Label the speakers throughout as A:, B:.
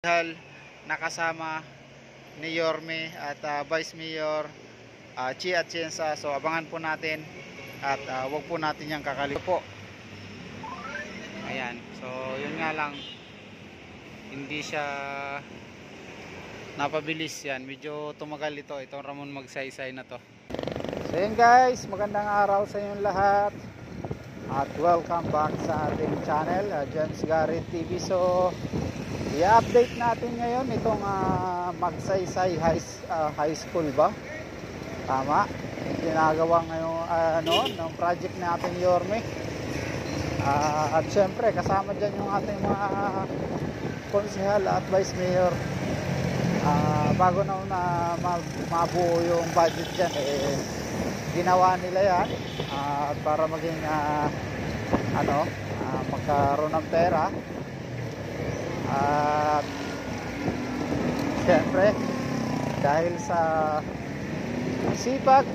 A: Hal nakasama ni Yorme at Vice Mayor Chi Atienza. So abangan po natin at wag po natin yang kakalimutan po. Ayan. So yun nga lang, hindi siya napabilis yan. Medyo tumagal itong Ramon Magsaysay na to. So yun guys, magandang araw sa inyong lahat. At welcome back sa ating channel, Jens Garrett TV. So i-update natin ngayon itong Magsaysay High School ba? Tama. Yung ginagawa ngayon ng project natin Yorme. At syempre kasama dyan yung ating mga konsehal at vice mayor. Bago na mabuo yung budget dyan, ginawa nila yan para maging magkaroon ng pera. At syempre dahil sa sipag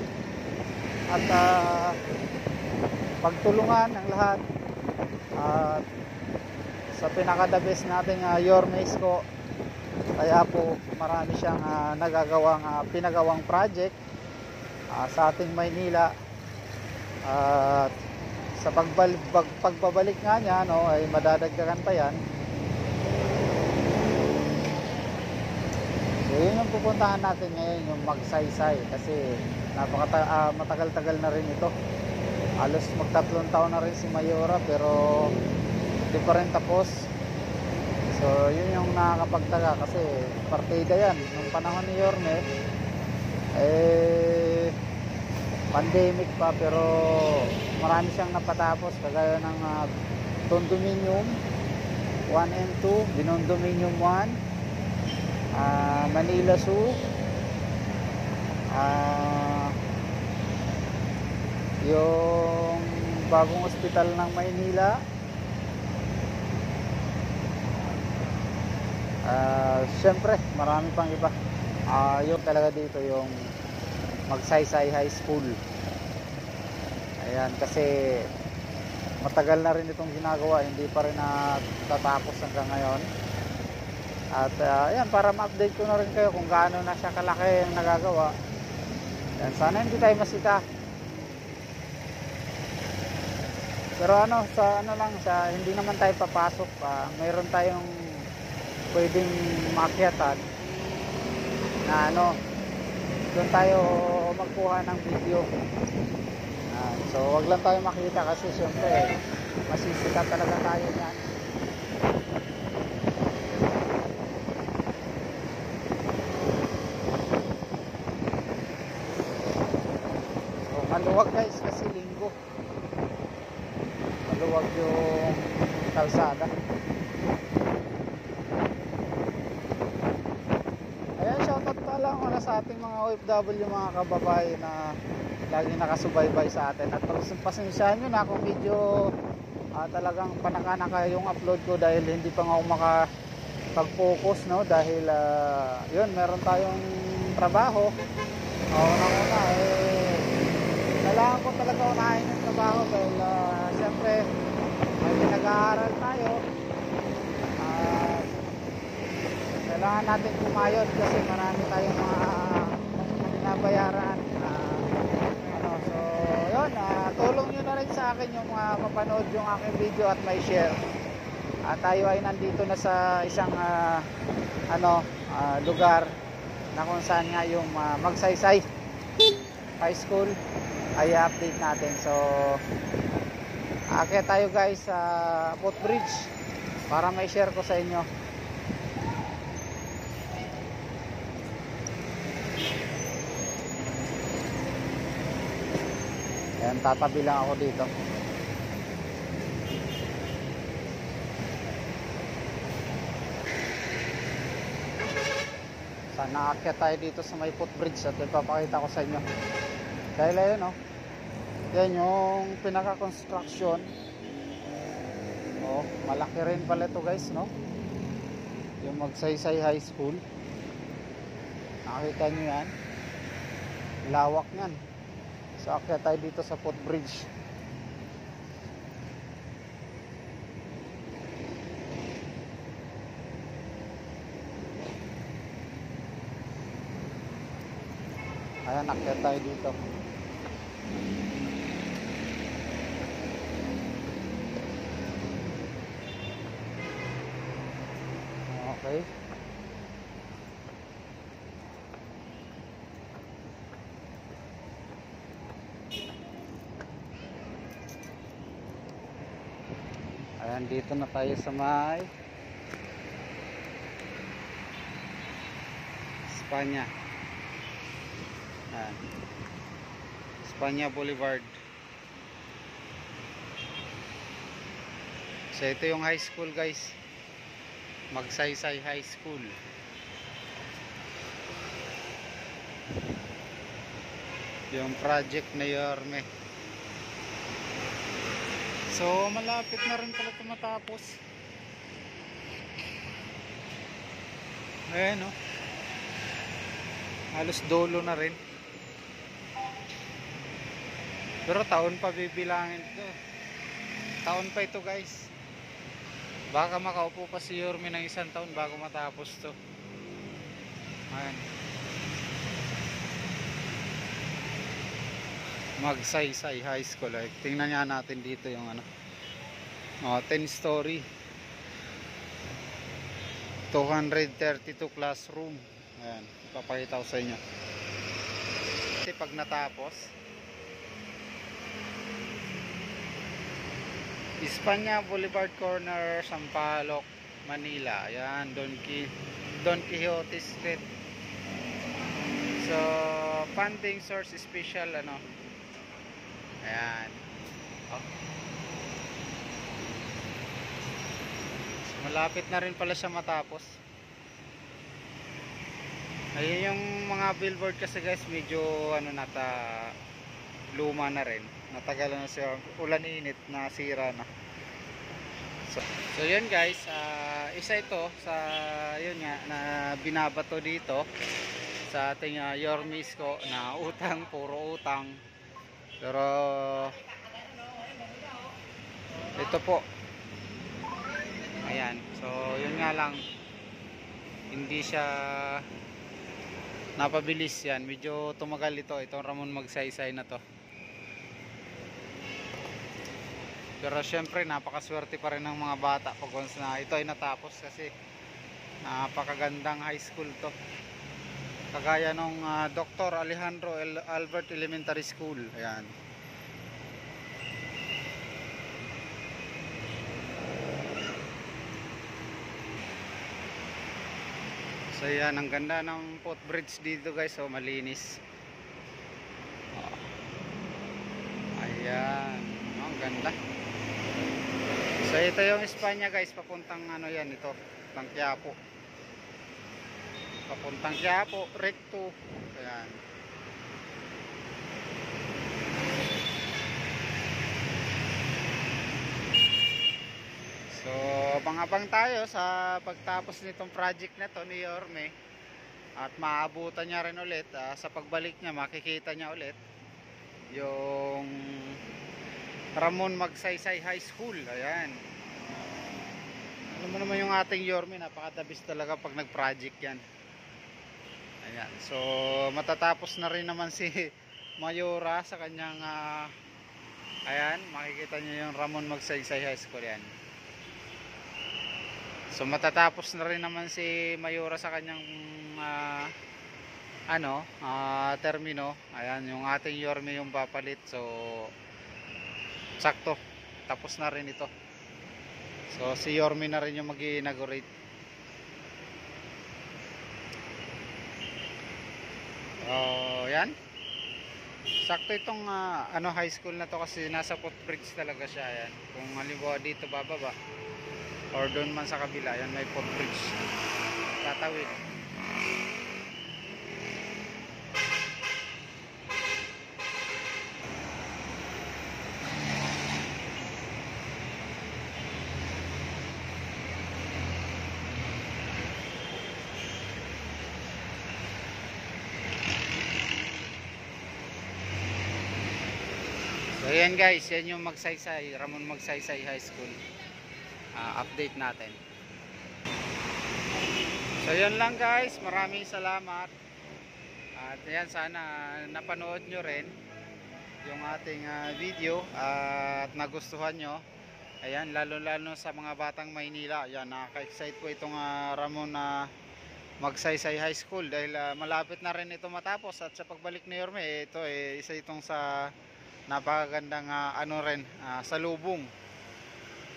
A: at pagtulungan ng lahat at sa pinaka-the best nating Yorme Isko, kaya po marami siyang pinagawang project sa ating Maynila. At sa pagbabalik nga niya ay madadagdagan pa yan. So yun yung pupuntahan natin ngayon, yung Magsaysay, kasi matagal-tagal na rin ito. Halos magtatlong taon na rin si Mayora pero hindi pa rin tapos. So yun yung nakakapagtaka kasi partida yan nung panahon ni Yorme, pandemic pa, pero marami siyang napatapos, kagaya ng Condominium 1 and 2, Binondominium 1, Manila Zoo, yung bagong ospital ng Maynila, syempre marami pang iba. Yung talaga dito yung Magsaysay High School. Ayan, kasi matagal na rin itong ginagawa, hindi pa rin natatapos hanggang ngayon. At ayan, para ma-update ko na rin kayo kung gaano na siya kalaki ang nagagawa. Ayan, sana hindi tayo masita. Pero hindi naman tayo papasok pa. Mayroon tayong pwedeng makyatan na doon tayo magkuha ng video. So wag lang tayo makita kasi syempre masisita talaga tayo niyan. So maluwag guys kasi linggo. Maluwag yung kalsada. Ayan, shoutout pala muna sa ating mga OFW, mga kababayan na laging nakasubaybay sa atin. At pasensyahan nyo na kung medyo talagang panaka-naka yung upload ko dahil hindi pa nga ako makapag-focus, dahil yun, meron tayong trabaho. Unang-una kailangan ko talaga unahin yung trabaho dahil syempre may pinag-aaral tayo. Kailangan natin kumayod kasi marami tayong mga binabayaran. So yun, tulong nyo na rin sa akin yung mapanood yung aking video at may share. Tayo ay nandito na sa isang lugar na kung saan nga yung Magsaysay High School ay update natin. So aakyat tayo guys sa footbridge para may share ko sa inyo. Ayan, tatabi lang ako dito. Sana aakyat tayo dito sa may footbridge at ipapakita ko sa inyo. Dahil ayun yan yung pinaka-construction. Malaki rin pala ito guys, yung Magsaysay High School. Nakita nyo yan, lawak yan. So akyat tayo dito sa footbridge. Ayan, akyat tayo dito. Okay. Ayan, dito na tayo sa may Espanya. Ayan. Espanya Boulevard. So ito yung high school, guys. Magsaysay High School. Yung project na Yorme. So malapit na rin pala ito matapos. Ayan, oh. Halos dulo na rin. Pero taon pa bibilangin ito. Taon pa ito, guys. Baka makaupo pa si Yorme ng isang taon bago matapos to. Ayan. Magsaysay High School. Ay, tingnan nga natin dito yung ano. 10 story. 232 classroom. Ayan, ipapakita ko sa inyo. Kasi pag natapos, Espanya Boulevard Corner, Sampaloc, Manila. Ayan, Don Quixote Street. So, funding source special ano. Ayan. Oh. So, malapit na rin pala siya matapos. Ayun yung mga billboard kasi, guys, medyo ano nata luma na rin. Natagal na siya, ulan init na sira na. So yun, guys, isa ito sa yun nga na binabato dito sa ating Yorme Isko na utang, puro utang. Pero ito po. Ayan. So yun nga lang, hindi siya napabilis yan. Medyo tumagal ito. Itong Ramon Magsaysay na to. Pero syempre napakaswerte pa rin ng mga bata pag once na ito ay natapos, kasi napakagandang high school to. Kagaya nung Dr. Alejandro Albert Elementary School. Ayan. So yan, ang ganda ng footbridge dito, guys. So malinis. Ayan, ang ganda. So ito yung Espanya, guys, papuntang ano yan, ito, papuntang Quiapo. Papuntang Quiapo, recto. Ayan. So abang-abang tayo sa pagtapos nitong project na to ni Yorme. At maabutan niya rin ulit, sa pagbalik niya makikita niya ulit yung Ramon Magsaysay High School. Ayan. Alam mo naman yung ating Yorme, napakadabis talaga pag nag-project yan. Ayan. So matatapos na rin naman si Mayora sa kanyang ayan, makikita niyo yung Ramon Magsaysay High School yan. So matatapos na rin naman si Mayora sa kanyang termino. Ayan, yung ating Yorme yung papalit. So sakto, tapos na rin ito. So si Yorme na rin yung mag-inaugurate. Yan. Sakto itong high school na to, kasi nasa footbridge talaga siya. Ayan. Kung halimbawa dito bababa or doon man sa kabila, ayan, may footbridge. Tatawid. So yan, guys, yan yung Magsaysay, Ramon Magsaysay High School. Update natin. So yan lang, guys, maraming salamat. At ayan, sana napanood nyo rin yung ating video at nagustuhan nyo. Ayan, lalo sa mga batang Maynila. Ayan, nakaka-excite po itong Ramon na Magsaysay High School dahil malapit na rin ito matapos. At sa pagbalik ni Yorme, ito isa itong sa napakagandang salubong.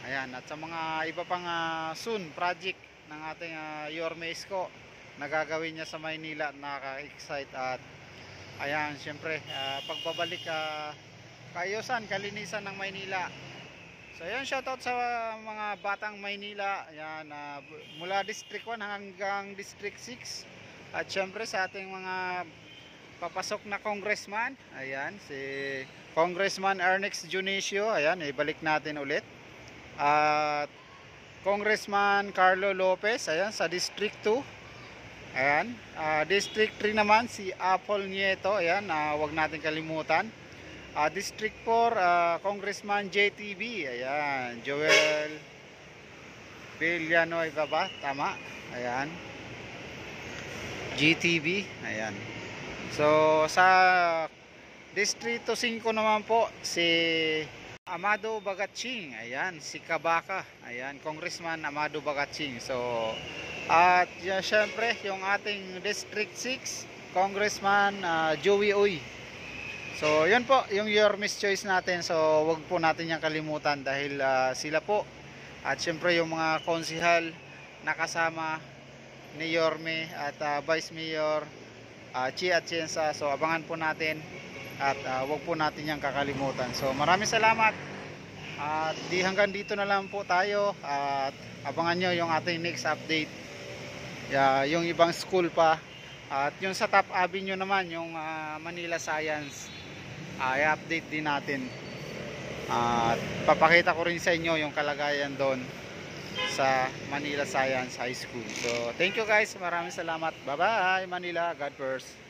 A: Ayan, at sa mga iba pang soon project ng ating Yorme Isko na gagawin niya sa Maynila, nakaka-excite. At ayan, syempre pagbabalik kaayusan, kalinisan ng Maynila. So ayan, shoutout sa mga batang Maynila. Ayan, mula District 1 hanggang District 6. At syempre sa ating mga papasok na congressman, ayan, si Congressman Ernest Junicio. Ayan, ibalik natin ulit. At Congressman Carlo Lopez, ayan, sa District 2. Ayan, District 3 naman si Apple Nieto. Ayan, wag natin kalimutan. District 4, Congressman JTB. Ayan, Joel Villanueva ba? Tama. Ayan, GTB. Ayan. So sa Distrito 5 naman po si Amado Bagatsing. Ayan, si Kabaka. Ayan, Congressman Amado Bagatsing. So at syempre yung ating District 6, Congressman Joey Uy. So yun po yung Yorme's choice natin. So wag po natin yung kalimutan dahil sila po at syempre yung mga konsihal na kasama ni Yorme at Vice Mayor Chi Atienza. So abangan po natin at wag po natin yung kakalimutan. So maraming salamat at hanggang dito na lang po tayo at abangan nyo yung ating next update. Yung ibang school pa at yung sa Top Avenue naman, yung Manila Science, i-update din natin at papakita ko rin sa inyo yung kalagayan doon sa Manila Science High School. So thank you guys, maraming salamat. Bye bye Manila, God first.